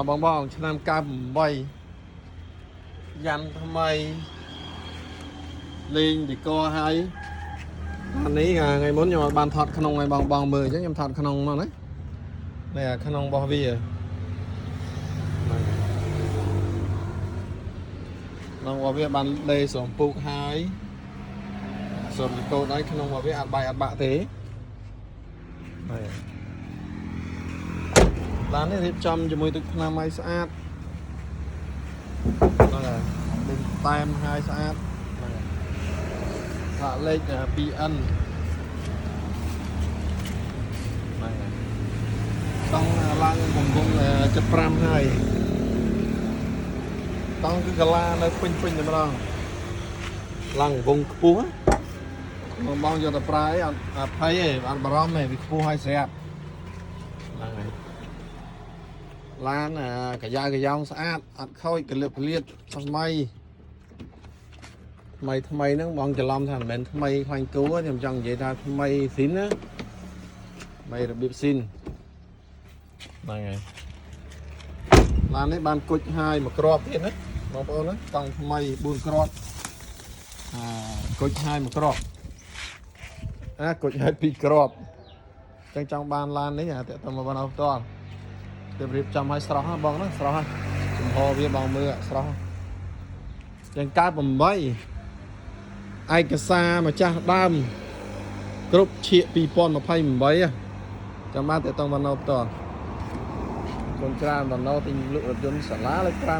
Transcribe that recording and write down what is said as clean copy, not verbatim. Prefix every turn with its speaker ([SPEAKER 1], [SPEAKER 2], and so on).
[SPEAKER 1] បងឆ្នាំ98យ៉ាន់ថ្មីលេងឌីក័រហើយអានេះថ្ងៃមុនខ្ញុំបានថតក្នុងឲ្យបងមើលអញ្ចឹងខ្ញុំថតក្នុងមកណានេះក្នុងរបស់វាក្នុងរបស់វាបានលេស្រំពុកហើយស្រំកោតហើយក្នុងរបស់វាអត់បាយអត់បាក់ទេឡាននេះរៀបចំជាមួយទឹកថ្នាំឲ្យស្អាតហ្នឹងហើយមានតែមហើយស្អាតថាលេខ 2N ហ្នឹងហើយតង់ឡើងកំពុង75ហើយតង់គឺកាឡានៅពេញតែម្ដងឡើងវងខ្ពស់បងយកទៅប្រើអត់ភ័យទេអត់បារម្ភទេវាខ្ពស់ហើយស្រាប់ហ្នឹងហើយឡានកាយ៉ាកាយ៉ងស្អាតអត់ខូចកលឹបកលៀតថ្មីហ្នឹងបងច្រឡំថាមិនមែនថ្មីខ្លាញ់គូខ្ញុំចង់និយាយថាថ្មីស៊ីនណាថ្មីរបៀបស៊ីនហ្នឹងហើយឡាននេះបានគុជហើយមួយគ្រាប់ទៀតណាបងប្អូនណាតង់ថ្មី4គ្រាប់គុជហើយមួយគ្រាប់គុជហើយ2គ្រាប់អញ្ចឹងចង់បានឡាននេះតែទៅមកបានអត់ផ្ទាល់ទៅរៀបចំឲ្យស្រស់ណាបងណាស្រស់ហើយចំហវាបងមើលស្រស់យ៉ាង98ឯកសារម្ចាស់ដើមគ្រប់ឈៀក2028ចាំបានតែតង់បានអត់ផ្ទាល់កូនច្រើនដល់ណោទិញលក់រថយន្តសាលាលេខ5